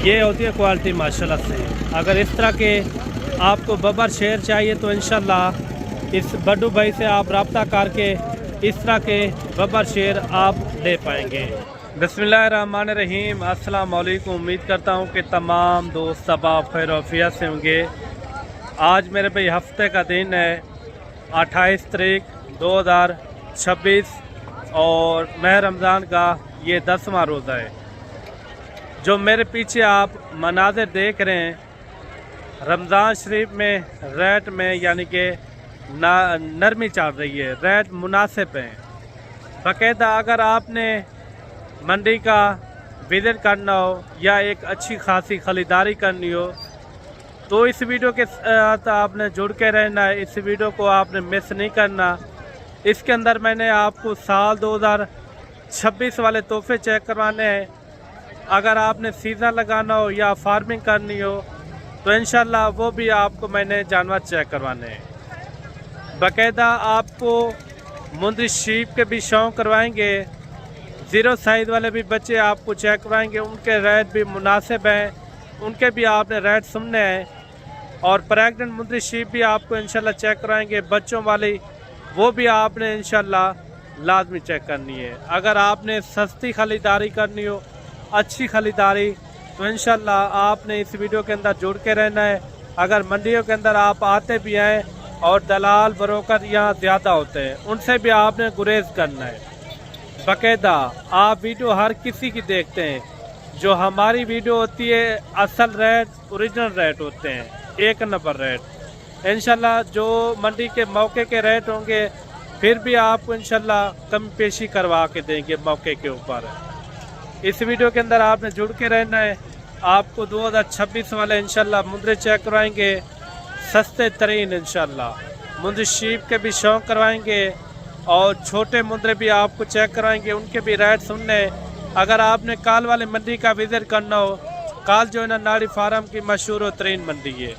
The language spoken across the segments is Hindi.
ये होती है क्वालिटी माशाल्लाह से। अगर इस तरह के आपको बबर शेर चाहिए तो इंशाल्लाह इस बड्डू भाई से आप रब्ता करके इस तरह के बबर शेर आप ले पाएंगे। बिस्मिल्लाहिर्रहमानिर्रहीम, अस्सलाम वालेकुम। उम्मीद करता हूँ कि तमाम दोस्त सबाब खैर आफियत से होंगे। आज मेरे भाई हफ्ते का दिन है 28 तारीख 2026 और माह रमज़ान का ये 10वां रोज़ा है। जो मेरे पीछे आप मनाज़िर देख रहे हैं, रमज़ान शरीफ में रेट में यानी कि नरमी चल रही है, रेट मुनासिब है। बाकायदा अगर आपने मंडी का विज़िट करना हो या एक अच्छी खासी ख़रीदारी करनी हो तो इस वीडियो के साथ आपने जुड़ के रहना है। इस वीडियो को आपने मिस नहीं करना। इसके अंदर मैंने आपको साल 2026 वाले तोहफे चेक करवाने हैं। अगर आपने सीज़न लगाना हो या फार्मिंग करनी हो तो इंशाल्लाह वो भी आपको मैंने जानवर चेक करवाने हैं। बाकायदा आपको मुंदरी शीप के भी शौक करवाएंगे, ज़ीरो साइज़ वाले भी बच्चे आपको चेक करवाएंगे। उनके रेट भी मुनासिब हैं, उनके भी आपने रेट सुनने हैं। और प्रेग्नेंट मुंदरी शीप भी आपको इंशाल्लाह चेक करवाएंगे। बच्चों वाली वो भी आपने इंशाल्लाह लाजमी चेक करनी है। अगर आपने सस्ती ख़रीदारी करनी हो, अच्छी ख़रीदारी, तो इंशाल्लाह आपने इस वीडियो के अंदर जुड़ के रहना है। अगर मंडियों के अंदर आप आते भी हैं और दलाल ब्रोकर यहाँ ज़्यादा होते हैं, उनसे भी आपने गुरेज करना है। बाकायदा आप वीडियो हर किसी की देखते हैं। जो हमारी वीडियो होती है असल रेट, ओरिजिनल रेट होते हैं, एक नंबर रेट। इंशाल्लाह जो मंडी के मौके के रेट होंगे फिर भी आपको इंशाल्लाह कम पेशी करवा के देंगे मौके के ऊपर। इस वीडियो के अंदर आपने जुड़ के रहना है। आपको 2026 वाले इंशाल्लाह मुंदरे चेक करवाएंगे, सस्ते तरीन इंशाल्लाह। मुंदरी शीप के भी शौक करवाएंगे और छोटे मुंदरे भी आपको चेक करवाएंगे, उनके भी रेट सुनने। अगर आपने काल वाले मंडी का विज़िट करना हो, काल जो है ना नाड़ी फार्म की मशहूर तरीन मंडी है,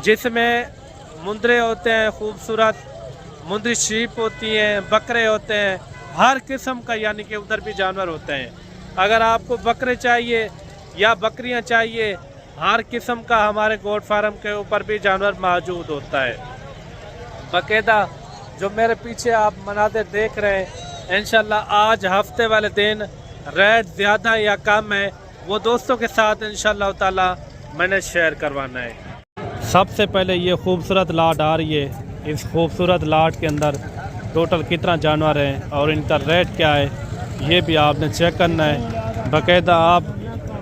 जिसमें मुंदरे होते हैं खूबसूरत, मुंदरी शीप होती हैं, बकरे होते हैं, हर किस्म का यानी कि उधर भी जानवर होते हैं। अगर आपको बकरे चाहिए या बकरियां चाहिए, हर किस्म का हमारे गोट फार्म के ऊपर भी जानवर मौजूद होता है। बाकायदा जो मेरे पीछे आप मनाज़िर देख रहे हैं, इंशाल्लाह आज हफ्ते वाले दिन रेट ज़्यादा या कम है, वो दोस्तों के साथ इंशाल्लाह ताला मैंने शेयर करवाना है। सबसे पहले ये खूबसूरत लाट आ रही है। इस खूबसूरत लाट के अंदर टोटल कितना जानवर हैं और इनका रेट क्या है ये भी आपने चेक करना है। बाकायदा आप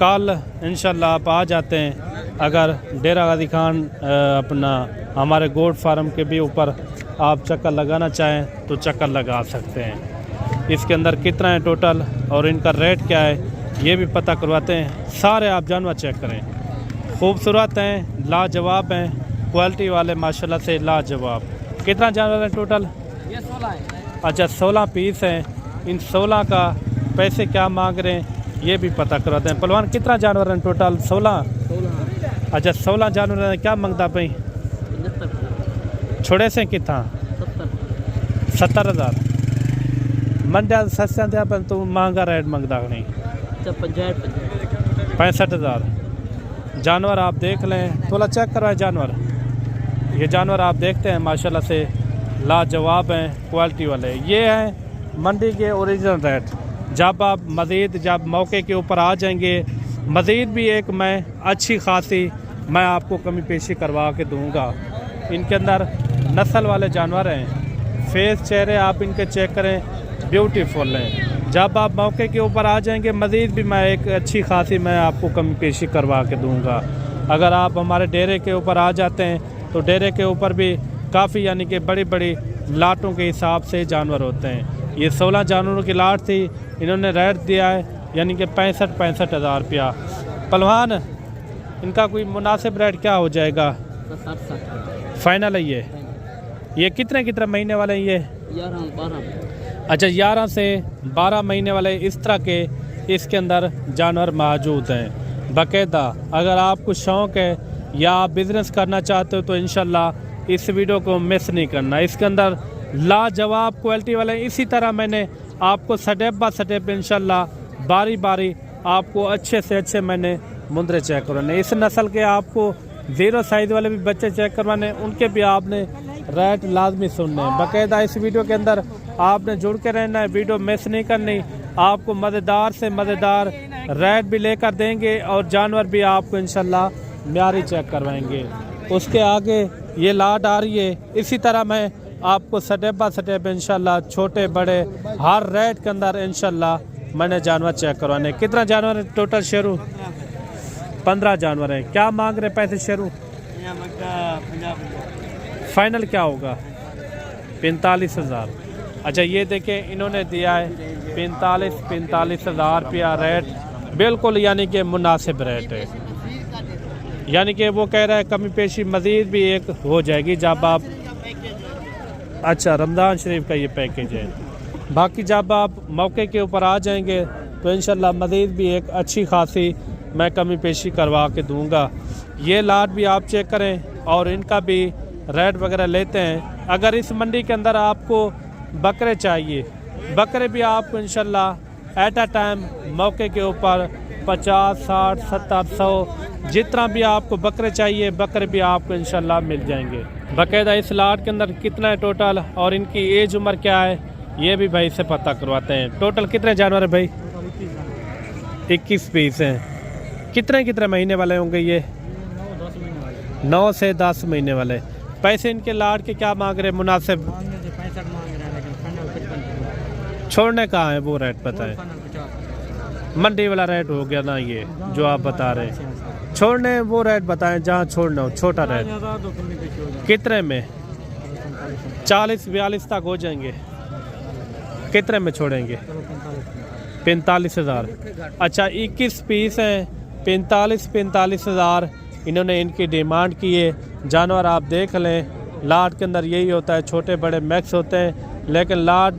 कल इंशाल्लाह आप आ जाते हैं। अगर डेरा गाजी खान अपना हमारे गोट फार्म के भी ऊपर आप चक्कर लगाना चाहें तो चक्कर लगा सकते हैं। इसके अंदर कितना है टोटल और इनका रेट क्या है ये भी पता करवाते हैं। सारे आप जानवर चेक करें, खूबसूरत हैं, लाजवाब हैं, क्वालिटी वाले माशाल्लाह से लाजवाब। कितना जानवर है टोटल? ये 16 है। अच्छा 16 पीस हैं। इन 16 का पैसे क्या मांग रहे हैं ये भी पता करवाते हैं। पहलवान कितना जानवर हैं टोटल? 16। अच्छा 16 जानवर हैं। क्या मांगता भाई? 75 छोड़े से कितना? 70,000 मंडिया सस्ता दिया पर तू महंगा रेट मांगता नहीं। 65,000 जानवर आप देख लें, थोड़ा चेक करवाएं जानवर। ये जानवर आप देखते हैं माशाल्लाह से लाजवाब हैं, क्वालिटी वाले। ये हैं मंडी के ओरिजिनल रेट। जब आप मज़ीद जब मौके के ऊपर आ जाएंगे, मज़ीद भी एक मैं अच्छी खासी मैं आपको कमी पेशी करवा के दूंगा। इनके अंदर नस्ल वाले जानवर हैं, फेस चेहरे आप इनके चेक करें, ब्यूटीफुल हैं। जब आप मौके के ऊपर आ जाएंगे मज़ीद भी मैं एक अच्छी खासी मैं आपको कमी पेशी करवा के दूंगा। अगर आप हमारे डेरे के ऊपर आ जाते हैं तो डेरे के ऊपर भी काफ़ी यानी कि बड़ी बड़ी लाटों के हिसाब से जानवर होते हैं। ये 16 जानवरों की लाट थी, इन्होंने रेट दिया है यानी कि 65,000 रुपया। पहलवान इनका कोई मुनासिब रेट क्या हो जाएगा? 60 फाइनल है ये कितने महीने वाले हैं ये? 11-12। अच्छा 11 से 12 महीने वाले इस तरह के इसके अंदर जानवर मौजूद हैं। बाकायदा अगर आपको शौक़ है या आप बिज़नेस करना चाहते हो तो इंशाल्लाह इस वीडियो को मिस नहीं करना। इसके अंदर लाजवाब क्वालिटी वाले, इसी तरह मैंने आपको स्टेप बाय स्टेप इंशाल्लाह बारी बारी आपको अच्छे से अच्छे मैंने मुंदरे चेक करवाने। इस नस्ल के आपको 0 साइज़ वाले भी बच्चे चेक करवाने, उनके भी आपने रेट लाजमी सुनने हैं। बाकायदा इस वीडियो के अंदर आपने जुड़ के रहना है, वीडियो मिस नहीं करनी। आपको मज़ेदार से मज़ेदार रेट भी लेकर देंगे और जानवर भी आपको इंशाल्लाह म्यारी चेक करवाएंगे। उसके आगे ये लाट आ रही है। इसी तरह मैं आपको स्टेप बाय स्टेप इंशाल्लाह छोटे बड़े हर रेट के अंदर इंशाल्लाह मैंने जानवर चेक करवाने। कितना जानवर है टोटल शेरू? 15 जानवर हैं। क्या मांग रहे पैसे शेरू? फाइनल क्या होगा? 45,000। अच्छा ये देखें इन्होंने दिया है 45 हज़ार रुपया रेट, बिल्कुल यानी कि मुनासिब रेट है। यानी कि वो कह रहा है कमी पेशी मज़ीद भी एक हो जाएगी जब आप, अच्छा रमज़ान शरीफ का ये पैकेज है। बाकी जब आप मौके के ऊपर आ जाएंगे तो इंशाल्लाह मज़ीद भी एक अच्छी खासी मैं कमी पेशी करवा के दूंगा। ये लाट भी आप चेक करें और इनका भी रेट वगैरह लेते हैं। अगर इस मंडी के अंदर आपको बकरे चाहिए, बकरे भी आपको इंशाल्लाह एट अ टाइम मौके के ऊपर 50, 60, 70, 100 जितना भी आपको बकरे चाहिए बकरे भी आपको इंशाल्लाह मिल जाएंगे। बाकायदा इस लाट के अंदर कितना है टोटल और इनकी एज उम्र क्या है ये भी भाई से पता करवाते हैं। टोटल कितने जानवर है भाई? 21 पीस हैं। कितने महीने वाले होंगे ये? 9 से 10 महीने वाले। पैसे इनके लाट के क्या मांग रहे मुनासिब? छोड़ने कहाँ है वो रेट बताएं? मंडी वाला रेट हो गया ना ये जो आप बता रहे हैं। छोड़ने वो रेट बताएं जहाँ छोड़ना हो, छोटा रेट। कितने में? 40-42 तक हो जाएंगे। कितने में छोड़ेंगे? 45,000। अच्छा 21 पीस हैं, 45 हज़ार इन्होंने इनकी डिमांड की है। जानवर आप देख लें, लाट के अंदर यही होता है, छोटे बड़े मैक्स होते हैं, लेकिन लाट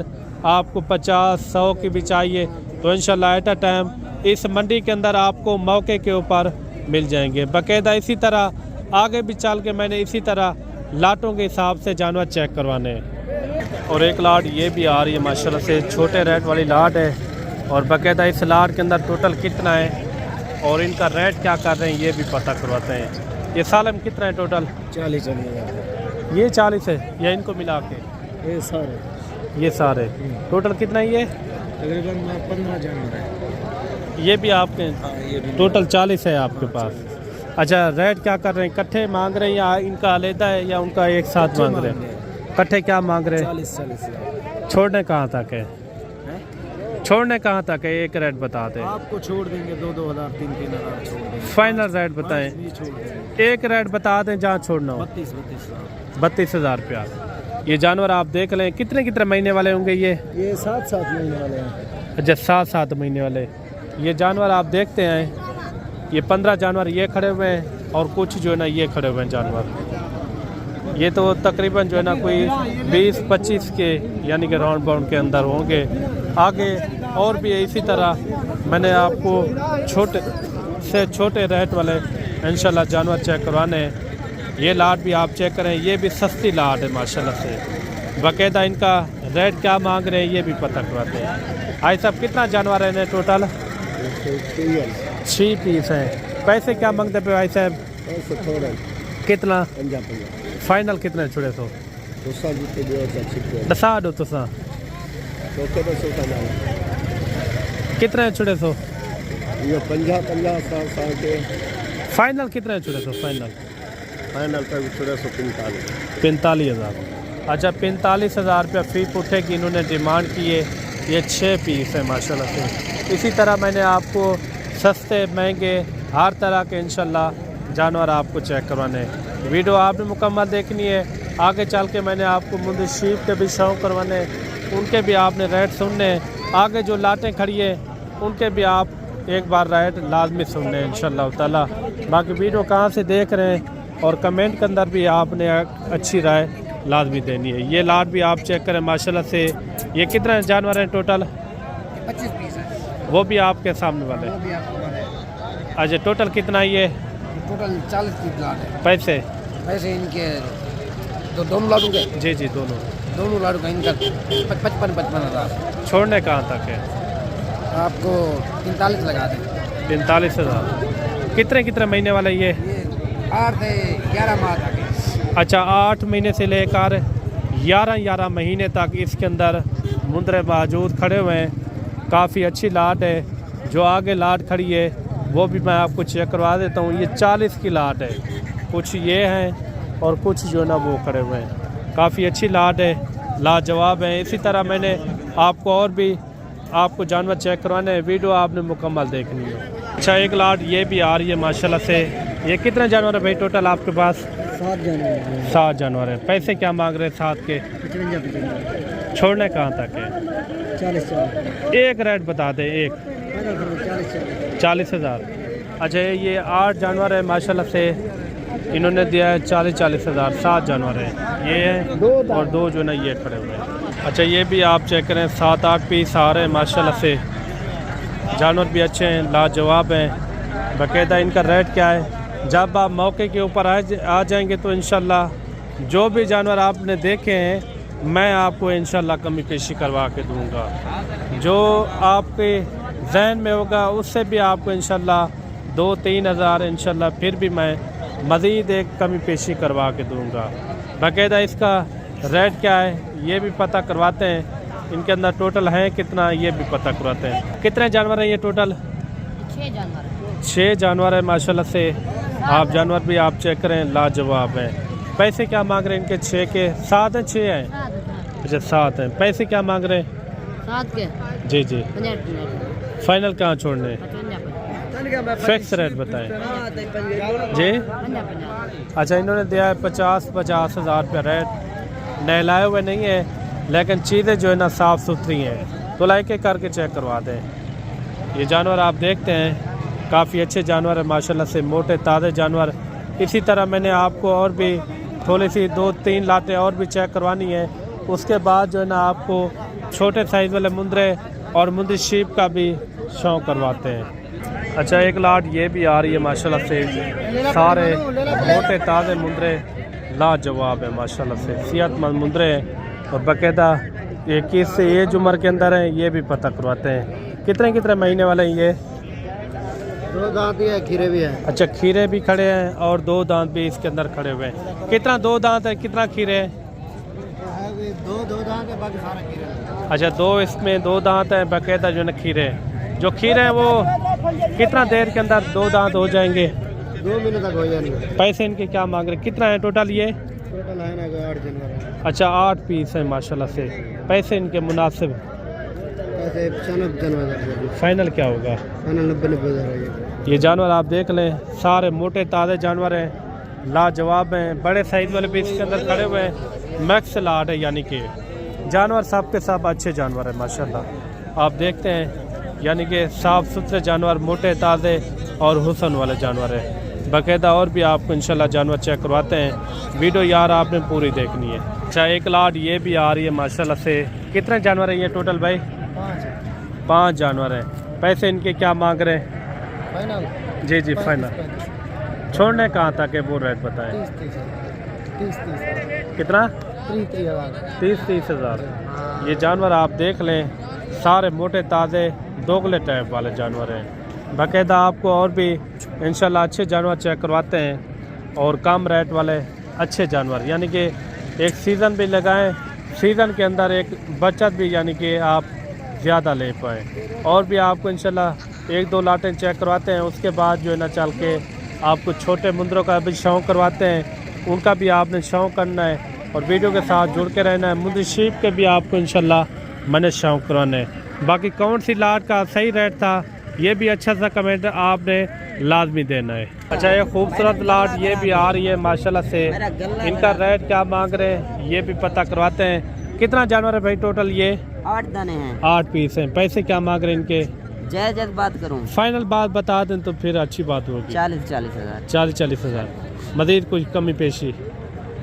आपको 50-100 की भी चाहिए तो इंशाल्लाह एट अ टाइम इस मंडी के अंदर आपको मौके के ऊपर मिल जाएंगे। बाकायदा इसी तरह आगे भी चल के मैंने इसी तरह लाटों के हिसाब से जानवर चेक करवाने हैं। और एक लाट ये भी आ रही है माशाल्लाह से, छोटे रेट वाली लाट है। और बाकायदा इस लाट के अंदर टोटल कितना है और इनका रेट क्या कर रहे हैं ये भी पता करवाते हैं। ये साल में कितना है टोटल? 40 ये 40 है या इनको मिला के? ये सारे टोटल कितना है ये? तकरीबन 15 जानवर है। ये भी आपके? ये भी टोटल 40 है आपके पास। अच्छा रेट क्या कर रहे हैं? इकट्ठे मांग रहे हैं या इनका अलग है या उनका एक साथ मांग रहे हैं? इकट्ठे क्या मांग रहे हैं? 40। छोड़ने कहाँ तक है? छोड़ने कहाँ तक है? एक रेट बता दें। आपको छोड़ देंगे 2-2 हज़ार 3-3 हज़ार छोड़ देंगे। फाइनल रेट बताएं। एक रेट बता दें जहाँ छोड़ना हो। 32 हज़ार रुपया। ये जानवर आप देख लें कितने महीने वाले होंगे ये? 7-7 महीने वाले हैं। अच्छा 7-7 महीने वाले ये जानवर आप देखते हैं। ये 15 जानवर ये खड़े हुए हैं और कुछ जो है ना ये खड़े हुए हैं जानवर। ये तो तकरीबन जो है ना कोई 20-25 के यानी कि राउंड बाउंड के अंदर होंगे। आगे और भी इसी तरह मैंने आपको छोटे से छोटे रेट वाले इंशाल्लाह जानवर चेक करवाने हैं। ये लाट भी आप चेक करें, ये भी सस्ती लाट है माशाल्लाह से। बाकायदा इनका रेट क्या मांग रहे हैं ये भी पता करवाते हैं। भाई साहब कितना जानवर है टोटल? 6 पीस हैं। पैसे क्या मांगते पे भाई साहब? कितना? फाइनल कितने छुड़े तो? दसा दो तो सा कितने छुड़े तो? ये 50 के। फाइनल कितने छुड़े तो? फाइनल पे छुड़े 45 हज़ार। अच्छा 45 हज़ार रुपया फी पुट्ठे की इन्होंने डिमांड की है। ये 6 पीस है माशाल्लाह से। इसी तरह मैंने आपको सस्ते महंगे हर तरह के इंशाल्लाह जानवर आपको चेक करवाने। वीडियो आपने मुकम्मल देखनी है। आगे चल के मैंने आपको मुंदर शीप के भी शौक करवाने, उनके भी आपने रेट सुनने। आगे जो लाटें खड़ी है उनके भी आप एक बार रेट लाजमी सुनने इंशाल्लाह ताला। बाकी वीडियो कहाँ से देख रहे हैं और कमेंट के अंदर भी आपने अच्छी राय लाजमी देनी है। ये लाट भी आप चेक करें माशाल्लाह से। ये कितने जानवर हैं टोटल? 25 पीस है। वो भी आपके सामने वाले? अच्छा टोटल कितना ये? टोटल 40 पीस लाट है। पैसे इनके दोनों लाडू के? जी दोनों लाडू का इनका 55 हज़ार। छोड़ने कहाँ तक है? आपको 45 लगा दें। 45 हज़ार। कितने कितने महीने वाला ये? 8 से 11 माह तक। अच्छा, 8 महीने से लेकर 11 महीने तक इसके अंदर मुंदरे मौजूद खड़े हुए हैं। काफ़ी अच्छी लाट है। जो आगे लाट खड़ी है वो भी मैं आपको चेक करवा देता हूँ। ये 40 की लाट है। कुछ ये हैं और कुछ जो ना वो खड़े हुए हैं। काफ़ी अच्छी लाट है, लाजवाब है। इसी तरह मैंने आपको और भी आपको जानवर चेक करवाने हैं, वीडियो आपने मुकम्मल देखनी है। अच्छा, एक लाट ये भी आ रही है माशाल्लाह से। ये कितने जानवर है भाई टोटल आपके पास? 7 जानवर। 7 जानवर है। पैसे क्या मांग रहे हैं 7 के? 55 छोड़ने कहाँ तक है? 40 एक रेट बता दे, एक 40,000। अच्छा, ये 8 जानवर है माशाल्लाह से। इन्होंने दिया है 40,000। 7 जानवर है ये है और 2 जो ना ये खड़े हुए हैं। अच्छा, ये भी आप चेक करें, 7-8 पीस आ रहे हैं माशाल्लाह से। जानवर भी अच्छे हैं, लाजवाब हैं। बाकायदा इनका रेट क्या है जब आप मौके के ऊपर आ जाएंगे तो इंशाल्लाह जो भी जानवर आपने देखे हैं मैं आपको इंशाल्लाह कमी पेशी करवा के दूंगा। जो आपके जहन में होगा उससे भी आपको इंशाल्लाह 2-3 हज़ार इंशाल्लाह फिर भी मैं मज़ीद एक कमी पेशी करवा के दूंगा। बाकायदा इसका रेट क्या है ये भी पता करवाते हैं। इनके अंदर टोटल है कितना ये भी पता करवाते हैं। कितने जानवर हैं ये टोटल? 6 जानवर है माशाल्लाह से। आप जानवर भी आप चेक करें, लाजवाब है। पैसे क्या मांग रहे हैं इनके? 6 के 7 हैं? 6 हैं? अच्छा, 7 हैं। पैसे क्या मांग रहे हैं? 7 के जी जी। फाइनल कहाँ छोड़ने? फिक्स रेट बताएं जी। अच्छा, इन्होंने दिया है 50 हज़ार रुपया रेट। नहलाए हुए नहीं है लेकिन चीज़ें जो है ना साफ़ सुथरी हैं, तो लाइक करके चेक करवा दें। ये जानवर आप देखते हैं काफ़ी अच्छे जानवर है माशाल्लाह से, मोटे ताज़े जानवर। इसी तरह मैंने आपको और भी थोड़ी सी 2-3 लाटें और भी चेक करवानी है। उसके बाद जो है ना आपको छोटे साइज़ वाले मुंदरे और मुंदरी शीप का भी शौक़ करवाते हैं। अच्छा, एक लाट ये भी आ रही है माशाल्लाह से। सारे मोटे ताज़े मुंदरे लाजवाब है माशाल्लाह से, सेहतमंद मुंदरे हैं और बाकायदा ये किस एज उम्र के अंदर हैं ये भी पता करवाते हैं। कितने कितने महीने वाले हैं ये? 2 दांत है, खीरे भी है। अच्छा, खीरे भी खड़े हैं और 2 दांत भी इसके अंदर खड़े हुए हैं। कितना 2 दांत है, कितना खीरे हैं? 2 दांत है, बाकी सारा खीरे है। अच्छा, 2 इसमें 2 दांत हैं बाकायदा जो है खीरे हैं। जो खीरे हैं वो कितना देर के अंदर 2 दांत हो जाएंगे? 2 महीने तक हो जाएंगे। पैसे इनके क्या मांग रहे? कितना है टोटल ये? टोटल है ना 8 जानवर। अच्छा, 8 पीस हैं माशाल्लाह से। पैसे इनके मुनासिब? ऐसे 95 जानवर। फाइनल क्या होगा? फाइनल 90 हज़ार। ये जानवर आप देख लें, सारे मोटे ताज़े जानवर हैं, लाजवाब हैं। बड़े साइज़ वाले भी इसके अंदर खड़े हुए हैं। मैक्स लाट है, यानी कि जानवर सब के सब अच्छे जानवर हैं माशाल्लाह। आप देखते हैं यानी कि साफ़ सुथरे जानवर, मोटे ताज़े और हुस्न वाले जानवर हैं। बाकायदा और भी आपको इंशाल्लाह जानवर चेक करवाते हैं। वीडियो यार आपने पूरी देखनी है। अच्छा, एक लाट ये भी आ रही है माशाल्लाह से। कितने जानवर हैं ये टोटल भाई? 5 जानवर हैं। पैसे इनके क्या मांग रहे हैं? फाइनल जी जी, फाइनल। छोड़ने कहाँ तक है वो रेट बताएं। 30 कितना? 30 हज़ार। ये जानवर आप देख लें, सारे मोटे ताज़े दोगले टाइप वाले जानवर हैं। बाकायदा आपको और भी इंशाल्लाह अच्छे जानवर चेक करवाते हैं और कम रेट वाले अच्छे जानवर, यानी कि एक सीज़न भी लगाएं, सीज़न के अंदर एक बचत भी यानी कि आप ज़्यादा ले पाएँ। और भी आपको इंशाल्लाह 1-2 लाटें चेक करवाते हैं। उसके बाद जो है ना चल के आपको छोटे मुंदरों का भी शौक़ करवाते हैं, उनका भी आपने शौक़ करना है और वीडियो के साथ जुड़ के रहना है। मुंदरी शीप के भी आपको इंशाल्लाह मैंने शौक़ करवाना है। बाकी कौन सी लाट का सही रेट था ये भी अच्छा सा कमेंट आपने लाजमी देना है। अच्छा, ये खूबसूरत लाट ये भी आ रही है माशाल्लाह से। इनका रेट क्या मांग रहे हैं ये भी पता करवाते हैं। कितना जानवर है भाई टोटल ये? 8 दाने हैं। 8 पीस हैं। पैसे क्या मांग रहे हैं इनके? जायज़ बात करूं, फाइनल बात बता दें तो फिर अच्छी बात होगी। 40 हज़ार। 40 हज़ार। मज़ीद कुछ कमी पेशी?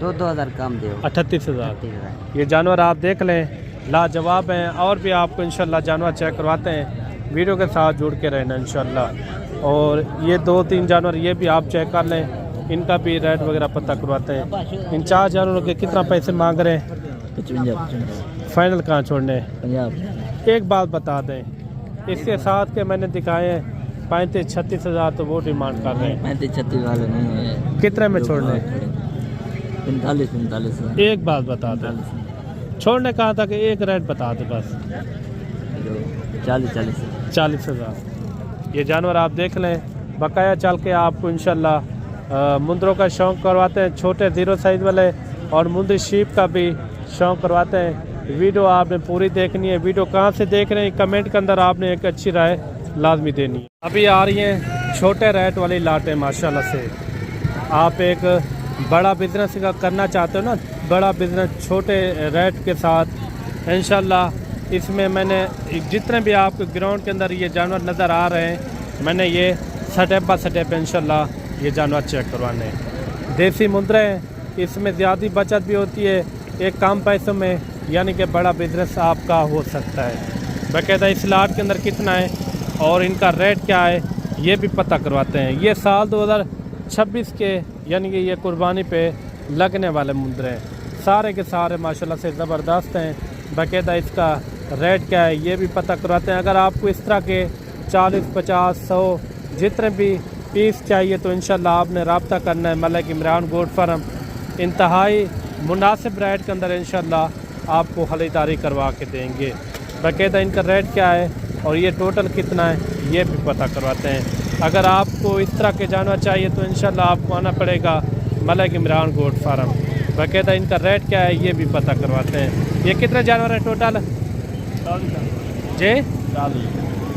2 हज़ार कम दो। 38 हज़ार। ये जानवर आप देख लें, लाजवाब हैं। और भी आपको इंशाल्लाह जानवर चेक करवाते हैं, वीडियो के साथ जुड़ के रहना इंशाल्लाह। और ये 2-3 जानवर ये भी आप चेक कर लें, इनका भी रेट वगैरह पता करवाते हैं। इन 4 जानवरों के कितना पैसे मांग रहे हैं? 55। फाइनल कहाँ छोड़ने? 50। एक बात बता दें, इसके साथ के मैंने दिखाए हैं 35-36 हज़ार तो वो डिमांड कर रहे हैं। 35-36 वाले नहीं है। कितने में छोड़ने? 45-45 है। एक बात बता दे, छोड़ने कहा था कि एक रेट बता दे बस। 40 हज़ार। ये जानवर आप देख लें, बकाया चल के आपको इंशाल्लाह मुंदरों का शौक़ करवाते हैं, छोटे 0 साइज़ वाले, और मुंदरी शीप का भी शौक़ करवाते हैं। वीडियो आपने पूरी देखनी है। वीडियो कहाँ से देख रहे हैं कमेंट के अंदर आपने एक अच्छी राय लाजमी देनी है। अभी आ रही हैं छोटे रेट वाली लाटें माशाल्लाह से। आप एक बड़ा बिजनेस का करना चाहते हो ना, बड़ा बिजनेस छोटे रेट के साथ, इंशाल्लाह इसमें मैंने जितने भी आपको ग्राउंड के अंदर ये जानवर नज़र आ रहे हैं, मैंने ये स्टेप बाय स्टेप इंशाल्लाह ये जानवर चेक करवाने हैं। देसी मुंदरे हैं, इसमें ज़्यादा बचत भी होती है एक कम पैसों में, यानी कि बड़ा बिजनेस आपका हो सकता है। बाकायदा इस लाट के अंदर कितना है और इनका रेट क्या है ये भी पता करवाते हैं। ये साल 2026 के यानी कि ये कुर्बानी पे लगने वाले मुंदरे हैं, सारे के सारे माशाल्लाह से ज़बरदस्त हैं। बाकायदा इसका रेट क्या है ये भी पता करवाते हैं। अगर आपको इस तरह के 40, 50, 100 जितने भी पीस चाहिए तो इंशाल्लाह आपने रब्ता करना है मलिक इमरान गोट फार्म। इंतहाई मुनासिब रेट के अंदर इंशाल्लाह आपको खरीदारी करवा के देंगे। बाकायदा इनका रेट क्या है और ये टोटल कितना है ये भी पता करवाते हैं। अगर आपको इस तरह के जानवर चाहिए तो इंशाल्लाह आपको आना पड़ेगा मलिक इमरान गोट फार्म। बाकायदा इनका रेट क्या है ये भी पता करवाते हैं। ये कितने जानवर हैं टोटल? जी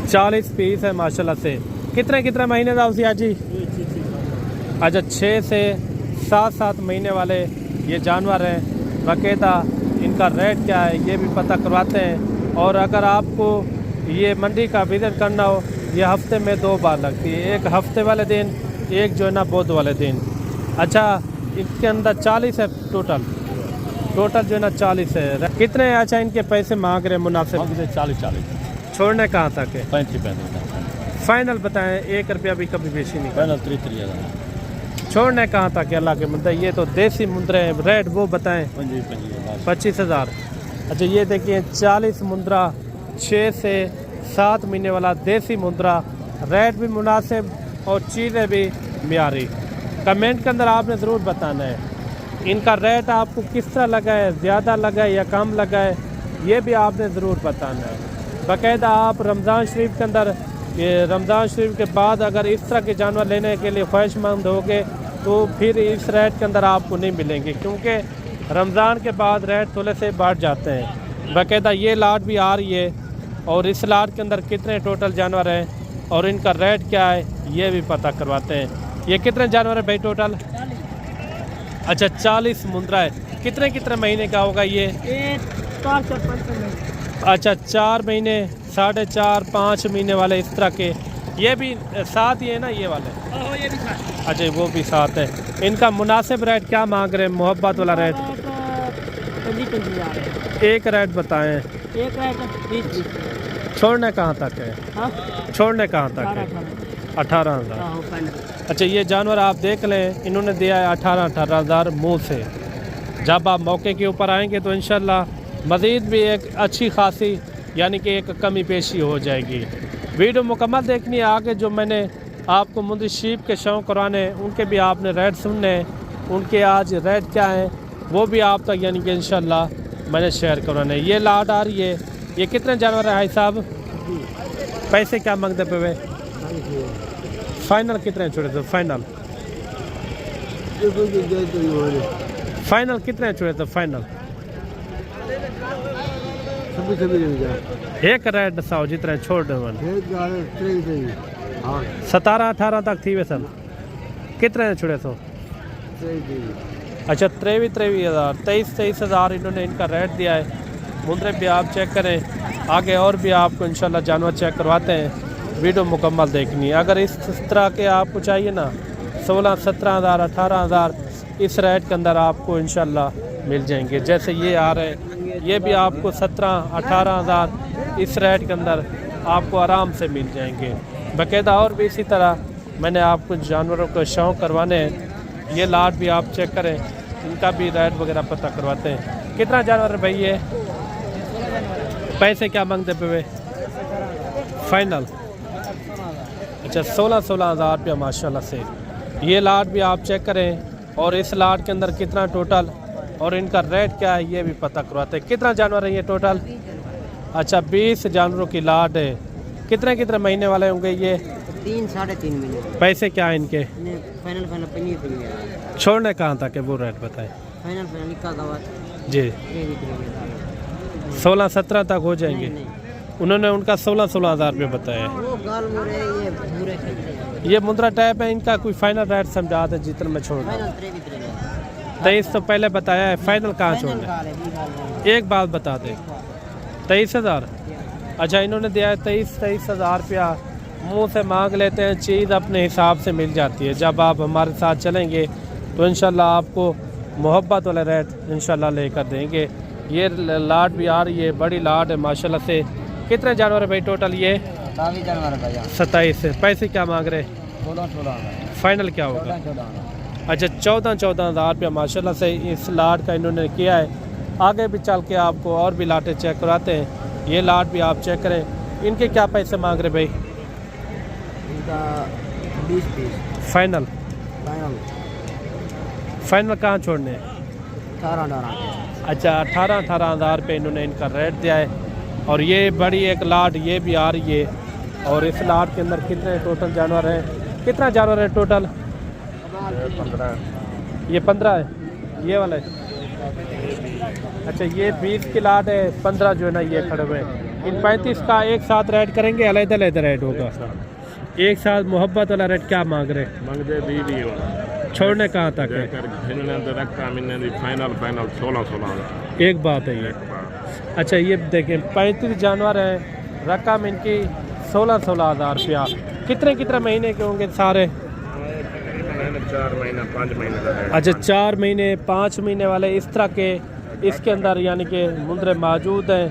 40 पीस है माशाल्लाह से। कितने महीने का उसी जी? अच्छा 6 से 7 महीने वाले ये जानवर हैं। बाकायदा इनका रेट क्या है ये भी पता करवाते हैं। और अगर आपको ये मंडी का विजिट करना हो, ये हफ्ते में 2 बार लगती है, एक हफ्ते वाले दिन, एक जो है ना बुध वाले दिन। अच्छा इसके अंदर 40 है टोटल जो है ना 40 है। कितने अच्छा इनके पैसे मांग रहे हैं मुनासिब? 40 छोड़ने कहाँ तक है? 35 फाइनल बताएं, 1 रुपया भी कभी बेची नहीं। फाइनल 33 हज़ार। छोड़ने कहाँ तक है अल्लाह के मुंदे? ये तो देसी मुंदरे हैं, रेट वो बताएं। 25 हज़ार। अच्छा ये देखिए 40 मुंदरा, 6 से 7 महीने वाला देसी मुंदरा, रेट भी मुनासिब और चीज़ें भी मियारी। कमेंट के अंदर आपने ज़रूर बताना है इनका रेट आपको किस तरह लगा है, ज़्यादा लगा है या कम लगा है, ये भी आपने ज़रूर बताना है। बाकायदा आप रमज़ान शरीफ के अंदर, ये रमज़ान शरीफ के बाद अगर इस तरह के जानवर लेने के लिए ख्वाहिशमंद होगे तो फिर इस रेट के अंदर आपको नहीं मिलेंगे, क्योंकि रमज़ान के बाद रेट थोड़े से बढ़ जाते हैं। बाकायदा ये लाट भी आ रही है और इस लाट के अंदर कितने टोटल जानवर हैं और इनका रेट क्या है ये भी पता करवाते हैं। ये कितने जानवर है भाई टोटल? अच्छा 40 मुंदरा है। कितने महीने का होगा ये? 4-5 अच्छा 4 महीने, 4.5, 5 महीने वाले इस तरह के। ये भी साथ ही है ना ये वाले? ये भी था। अच्छा वो भी साथ है। इनका मुनासिब रेट क्या मांग रहे हैं, मोहब्बत वाला रेट? 25 एक रेट बताएं। एक रेट 20। छोड़ने कहाँ तक है? हाँ छोड़ने कहाँ तक है? 18 हज़ार। अच्छा ये जानवर आप देख लें, इन्होंने दिया है 18 हज़ार मुँह से। जब आप मौके के ऊपर आएंगे तो इंशाल्लाह मज़ीद भी एक अच्छी खासी यानी कि एक कमी पेशी हो जाएगी। वीडियो मुकम्मल देखनी है। आगे जो मैंने आपको मुंदरी शीप के शौक़ कराने उनके भी आपने रेट सुनने, उनके आज रेट क्या हैं वो भी आप तक यानी कि इंशाल्लाह मैंने शेयर करवाने। ये लाट आ रही है, ये कितने जानवर है भाई साहब? पैसे क्या मांगते पे वे? फाइनल कितने छोड़े थे? फाइनल कितने छोड़े थे? फाइनल एक रेट दसाओ जितने छोड़ दे। 17-18 तक थी वे सब। कितने छोड़े तो? अच्छा 23 हज़ार, 23 हज़ार इन्होंने इनका रेट दिया है। मुंदरे भी आप चेक करें। आगे और भी आपको इंशाल्लाह जानवर चेक करवाते हैं। वीडियो मुकम्मल देखनी है। अगर इस तरह के आपको चाहिए ना 16-17 हज़ार, 18 हज़ार इस रेट के अंदर आपको इंशाल्लाह मिल जाएंगे। जैसे ये आ रहे हैं ये भी आपको 17-18 हज़ार इस रेट के अंदर आपको आराम से मिल जाएंगे। बाकायदा और भी इसी तरह मैंने आपको जानवरों को शौक़ करवाने हैं। ये लाट भी आप चेक करें, इनका भी रेट वगैरह पता करवाते हैं। कितना जानवर है भाई ये? पैसे क्या मांगते पे वे? फाइनल अच्छा 16-16 हज़ार रुपया माशाल्लाह से। ये लाट भी आप चेक करें और इस लाट के अंदर कितना टोटल और इनका रेट क्या है ये भी पता करवाते हैं। कितना जानवर है ये टोटल? अच्छा 20 जानवरों की लाट है। कितने कितने महीने वाले होंगे ये? 3 साढ़े 3 महीने। पैसे क्या है इनके? फाइनल फाइनल पनीर छोड़ने कहाँ तक है वो रेट बताएं? फाइनल फाइनल निकाल दवा जी 16-17 तक हो जाएंगे। उन्होंने उनका 16-16 हज़ार रुपये बताया। वो गाल मोरे ये पूरे ये मुद्रा टाइप है, इनका कोई फाइनल रेट समझा दे जितना मैं छोड़ दूँ। 23 तो पहले बताया है, फाइनल कहाँ छोड़ना? एक बात बता दे 23 हज़ार। अच्छा इन्होंने दिया है 23 हज़ार रुपया। मुँह से मांग लेते हैं, चीज़ अपने हिसाब से मिल जाती है। जब आप हमारे साथ चलेंगे तो इंशाल्लाह आपको मोहब्बत वाला रेट इंशाल्लाह लेकर देंगे। ये लाट भी आ रही है, बड़ी लाट है माशाल्लाह से। कितने जानवर है भाई टोटल ये? 27 जानवर भैया। 27 है। पैसे क्या मांग रहे? 16 फाइनल क्या होगा? अच्छा 14 हज़ार रुपया माशाल्लाह से इस लाट का इन्होंने किया है। आगे भी चल के आपको और भी लाटें चेक कराते हैं। ये लाट भी आप चेक करें। इनके क्या पैसे मांग रहे भाई? इनका 20 फाइनल फाइनल फाइनल कहाँ छोड़ने हैं? 18 अच्छा 18 हज़ार रुपये इन्होंने इनका रेट दिया है। और ये बड़ी एक लाट ये भी आ रही है। और इस लाट के अंदर कितने टोटल जानवर हैं? कितना जानवर है टोटल? 15। ये 15 है ये वाला है। अच्छा ये 20 की लाट है, 15 जो है ना ये खड़े हुए हैं। इन 35 का एक साथ रेट करेंगे, अलग-अलग रेट होगा? एक साथ मोहब्बत वाला रेट क्या मांग रहे? मंगते 20 छोड़ने कहाँ तक है? फाइनल 16 एक बात है ये। अच्छा ये देखें 35 जानवर हैं, रकम इनकी 16 हज़ार रुपया। कितने कितने महीने के होंगे सारे? 4 महीने 5 महीने का है। अच्छा 4 महीने 5 महीने वाले इस तरह के इसके अंदर यानी कि मुंद्रे मौजूद हैं।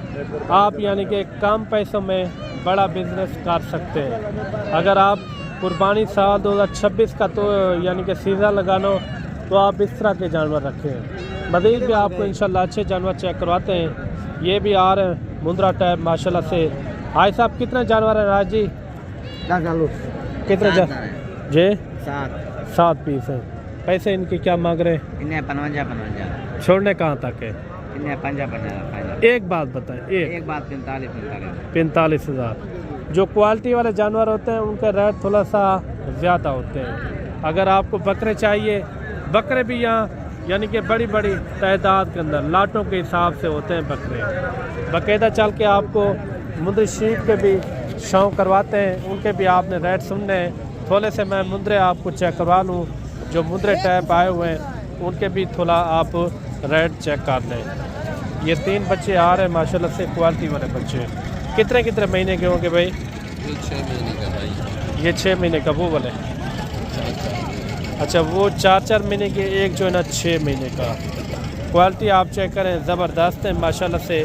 आप यानी कि कम पैसों में बड़ा बिजनेस कर सकते हैं। अगर आप कुर्बानी साल 2026 का तो यानी कि सीज़न लगाना तो आप इस तरह के जानवर रखें। मज़ीद भी आपको इंशाल्लाह अच्छे जानवर चेक करवाते हैं। ये भी आ रहे हैं मुंद्रा टाइप माशाल्लाह से। भाई साहब कितने जानवर हैं राज जी? कितने जी? 7 पीस हैं। पैसे इनके क्या मांग रहे हैं? इन्हें 55 छोड़ने कहाँ तक है? इन्हें 55 एक बात बताएं। एक बात 45 हज़ार। जो क्वालिटी वाले जानवर होते हैं उनके रेट थोड़ा सा ज़्यादा होते हैं। अगर आपको बकरे चाहिए, बकरे भी यहाँ यानी कि बड़ी बड़ी तादाद के अंदर लाटों के हिसाब से होते हैं बकरे। बाकायदा चल के आपको मुंद्री शीख के भी शौक करवाते हैं, उनके भी आपने रेट सुनने हैं। थोड़े से मैं मुंद्रे आपको चेक करवा लूँ जो मुंद्रे टाइप आए हुए हैं, उनके भी थोड़ा आप रेट चेक कर लें। ये 3 बच्चे आ रहे हैं माशाल्लाह से, क्वालिटी वाले बच्चे। कितने कितने महीने के होंगे भाई? 6 महीने का भाई। ये 6 महीने का वो वाले? अच्छा वो 4 महीने के, एक जो है ना 6 महीने का। क्वालिटी आप चेक करें, ज़बरदस्त है माशाल्लाह से।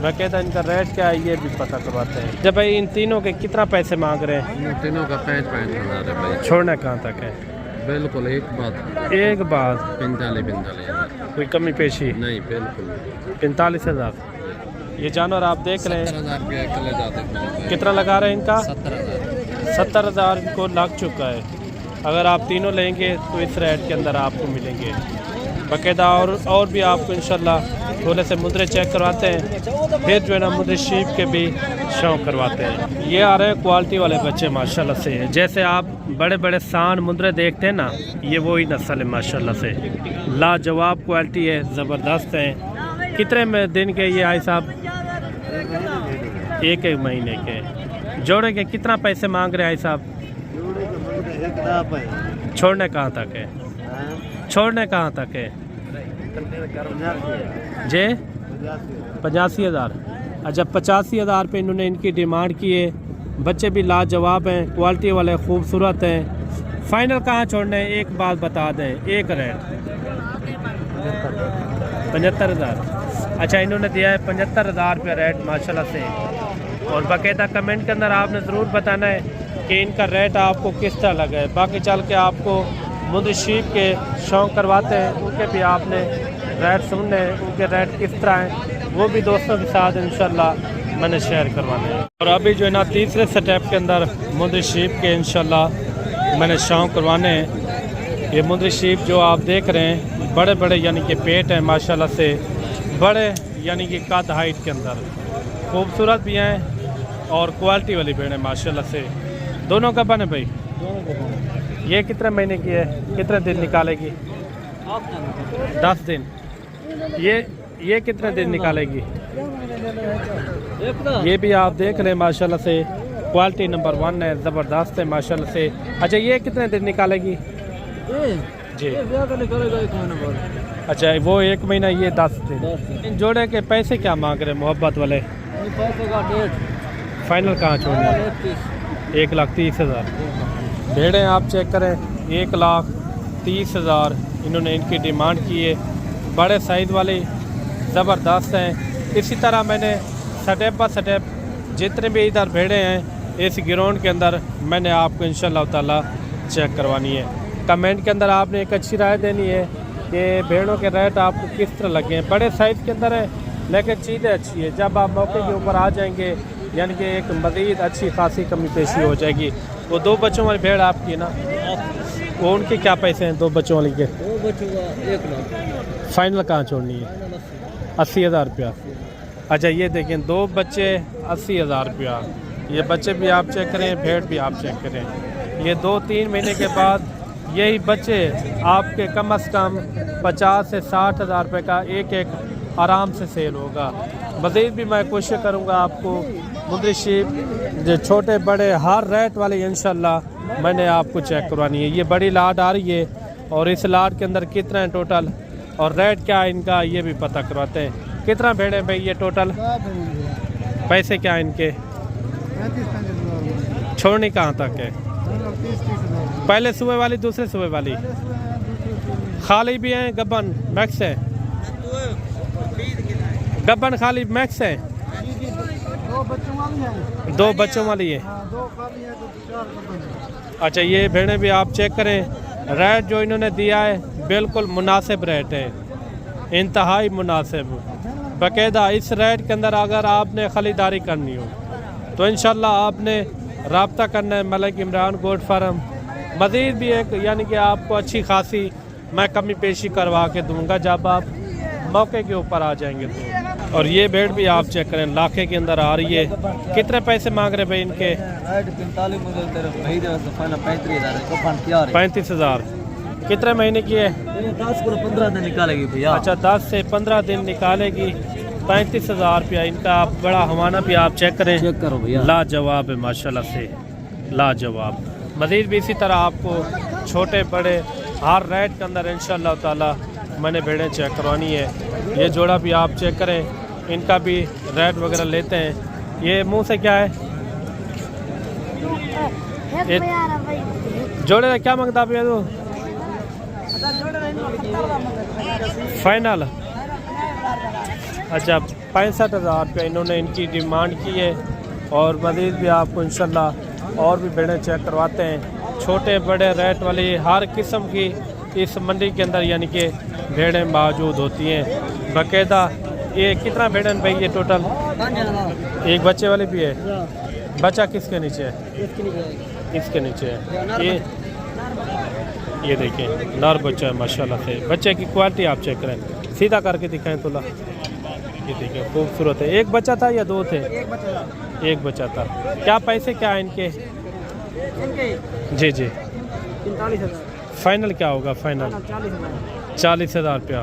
मैं कहता इनका रेट क्या है ये भी पता करवाते हैं। जब भाई इन तीनों के कितना पैसे मांग रहे हैं? इन तीनों का 5 हज़ार है भाई। छोड़ना कहाँ तक है? बिल्कुल एक बात 45 कोई कमी पेशी नहीं, बिल्कुल 45 हज़ार। ये जानवर आप देख रहे हैं 70 हज़ार जाते। कितना लगा रहे हैं इनका? 70 हज़ार इनको लग चुका है। अगर आप तीनों लेंगे तो इस रेट के अंदर आपको मिलेंगे बाकायदा। और भी आपको इंशाल्लाह थोड़े से मुद्रे चेक करवाते हैं, फिर जो है ना मुद्रे शीप के भी शौक करवाते हैं। ये आ रहे हैं क्वालिटी वाले बच्चे माशाल्लाह से। जैसे आप बड़े बड़े सान मुद्रे देखते हैं ना, ये वही नस्ल है माशाल्लाह से। लाजवाब क्वालिटी है, ज़बरदस्त है। कितने में दिन के ये आई साहब? एक महीने के। जोड़े के कितना पैसे मांग रहे हैं आई साहब? छोड़ने कहाँ तक है? छोड़ने कहाँ तक है जे? 85 हज़ार। अच्छा 85 हज़ार पे इन्होंने इनकी डिमांड की है। बच्चे भी लाजवाब हैं, क्वालिटी वाले खूबसूरत हैं। फाइनल कहाँ छोड़ने हैं एक बात बता दें, एक रेट 75 हज़ार। अच्छा इन्होंने दिया है 75 हज़ार रुपये रेट माशाल्लाह से। और बाकायदा कमेंट के अंदर आपने ज़रूर बताना है कि इनका रेट आपको किस तरह लगा है। बाकी चल के आपको मुंद्री शीप के शौक करवाते हैं, उनके भी आपने रेट सुनने हैं, उनके रेट किस तरह हैं वो भी दोस्तों के साथ इंशाल्लाह मैंने शेयर करवाने हैं। और अभी जो है ना तीसरे स्टेप के अंदर मुंदरी शीप के इंशाल्लाह मैंने शौक करवाने हैं। ये मुंदरी शीप जो आप देख रहे हैं बड़े बड़े यानी कि पेट हैं माशाल्लाह से, बड़े यानी कि कद हाइट के अंदर खूबसूरत भी हैं और क्वालिटी वाली भेड़ है माशाल्लाह से। दोनों का बने भाई, ये कितने महीने की है, कितने दिन निकालेगी? 10 दिन। ये कितने दिन निकालेगी? ये भी आप देख रहे हैं माशाल्लाह से, क्वालिटी नंबर 1 है, ज़बरदस्त है माशाल्लाह से। अच्छा ये कितने दिन निकालेगी? जी अच्छा वो 1 महीना, ये 10 दिन। इन जोड़े के पैसे क्या मांग रहे हैं मोहब्बत वाले? फाइनल कहाँ छोड़ना? 1,30,000। भेड़ें आप चेक करें 1,30,000 इन्होंने इनकी डिमांड की है। बड़े साइज़ वाली ज़बरदस्त हैं। इसी तरह मैंने स्टेप बाय स्टेप जितने भी इधर भेड़ें हैं इस ग्राउंड के अंदर मैंने आपको इंशाल्लाह ताला चेक करवानी है। कमेंट के अंदर आपने एक अच्छी राय देनी है कि भेड़ों के रेट आपको किस तरह लगे हैं। बड़े साइज़ के अंदर है लेकिन चीज़ें अच्छी है। जब आप मौके के ऊपर आ जाएंगे यानी कि एक मज़ीद अच्छी खासी कमी पेशी हो जाएगी। वो 2 बच्चों वाली भेड़ आपकी ना, वो उनके क्या पैसे हैं 2 बच्चों वाली के? 2 बच्चों का 1 लाख। फाइनल कहाँ छोड़नी है? 80,000 रुपया। अच्छा ये देखें 2 बच्चे 80,000 रुपया। ये बच्चे भी आप चेक करें, भेड़ भी आप चेक करें। ये 2-3 महीने के बाद यही बच्चे आपके कम से कम 50 से 60,000 रुपये का एक आराम से सेल होगा। मज़ीद भी मैं कोशिश करूँगा आपको मुंदरी शीप जो छोटे बड़े हर रेट वाली इंशाल्लाह मैंने आपको चेक करवानी है। ये बड़ी लाट आ रही है और इस लाट के अंदर कितना है टोटल और रेट क्या है इनका ये भी पता करवाते हैं। कितना भेड़े भाई ये टोटल? पैसे क्या इनके? छोड़नी कहाँ तक है? पहले सुबह वाली, दूसरे सुबह वाली? खाली भी हैं, गब्बन मैक्स है? गब्बन खाली मैक्स है? 2 बच्चों वाली है। अच्छा ये भेड़ें भी आप चेक करें। रेट जो इन्होंने दिया है बिल्कुल मुनासिब रेट है, इंतहाई मुनासिब। बाकायदा इस रेट के अंदर अगर आपने ख़रीदारी करनी हो तो इंशाल्लाह आपने रब्ता करना है मलिक इमरान गोट फार्म। मज़ीद भी एक यानी कि आपको अच्छी खासी मैं कमी पेशी करवा के दूंगा जब आप मौके के ऊपर आ जाएंगे तो। और ये भेड़ भी आप चेक करें लाखे के अंदर आ रही है। कितने पैसे मांग रहे भाई इनके? 35,000। कितने महीने की है? 10 से 15 दिन निकालेगी भैया। अच्छा 10 से 15 दिन निकालेगी। 35,000 रुपया इनका। बड़ा हवाना भी आप चेक करें, चेक करो भैया, लाजवाब है माशाल्लाह से, लाजवाब। मज़ीद भी इसी तरह आपको छोटे बड़े हर रेट के अंदर इंशाल्लाह ताला मैंने भेड़ें चेक करवानी है। ये जोड़ा भी आप चेक करें, इनका भी रेट वगैरह लेते हैं। ये मुंह से क्या है? ये जोड़े का क्या मांगता भैया तू? फाइनल? अच्छा 65,000 रुपया इन्होंने इनकी डिमांड की है। और मज़ीद भी आपको इंशाल्लाह और भी भेड़ें चेक करवाते हैं। छोटे बड़े रेट वाली हर किस्म की इस मंडी के अंदर यानी कि भेड़ें मौजूद होती हैं बाकायदा। ये कितना भेड़ें भाई ये टोटल? 1 बच्चे वाली भी है? बच्चा किसके नीचे है? इसके नीचे है। ये देखें नर बच्चा है माशाल्लाह से। बच्चे की क्वालिटी आप चेक करें, सीधा करके दिखाएं तोला। ये देखें खूबसूरत है। 1 बच्चा था या 2 थे? 1 बच्चा था। क्या पैसे क्या है इनके? जी जी 45,000। फाइनल क्या होगा? फाइनल 40,000 रुपया।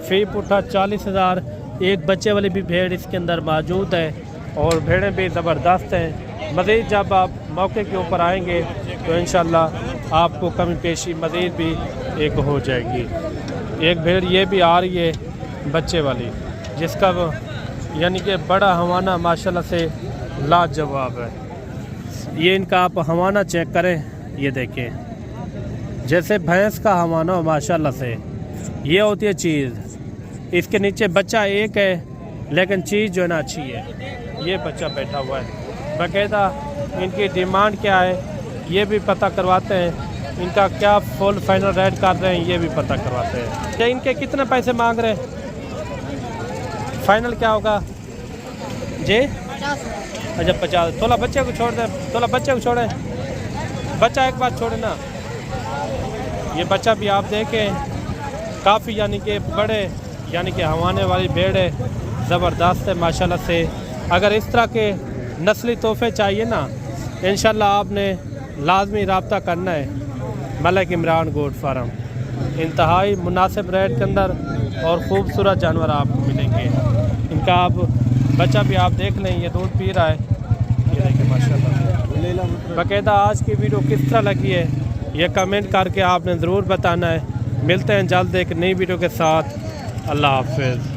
फी पुट्ठा 40,000। 1 बच्चे वाली भी भेड़ इसके अंदर मौजूद है और भेड़ें भी ज़बरदस्त हैं। मज़ीद जब आप मौके के ऊपर आएंगे तो इंशाल्लाह आपको कमी पेशी मज़ीद भी एक हो जाएगी। एक भेड़ ये भी आ रही है बच्चे वाली जिसका यानी कि बड़ा हवाना माशाल्लाह से लाजवाब है। ये इनका आप हवाना चेक करें, ये देखें जैसे भैंस का हवाना हो माशाल्लाह से। ये होती है चीज़। इसके नीचे बच्चा एक है लेकिन चीज़ जो है ना अच्छी है। ये बच्चा बैठा हुआ है। बाकायदा इनकी डिमांड क्या है ये भी पता करवाते हैं। इनका क्या फुल फाइनल रेट कर रहे हैं ये भी पता करवाते हैं। क्या इनके कितने पैसे मांग रहे हैं? फाइनल क्या होगा जी? अच्छा 50। थोड़ा बच्चे को छोड़ दे, थोड़ा बच्चे को छोड़े, बच्चा एक बार छोड़े ना। ये बच्चा भी आप देखें काफ़ी यानी कि बड़े यानी कि हवाने वाली भेड़ है, ज़बरदस्त है माशाल्लाह से। अगर इस तरह के नस्ली तोहफे चाहिए ना, इंशाल्लाह आपने लाजमी रब्ता करना है मलिक इमरान गोट फार्म। इंतहाई मुनासिब रेट के अंदर और ख़ूबसूरत जानवर आपको मिलेंगे। इनका आप बच्चा भी आप देख लें, ये दूध पी रहा है, ये देखिए माशाल्लाह। बाकायदा आज की वीडियो किस तरह लगी है ये कमेंट करके आपने ज़रूर बताना है। मिलते हैं जल्द एक नई वीडियो के साथ। अल्लाह हाफ़िज़।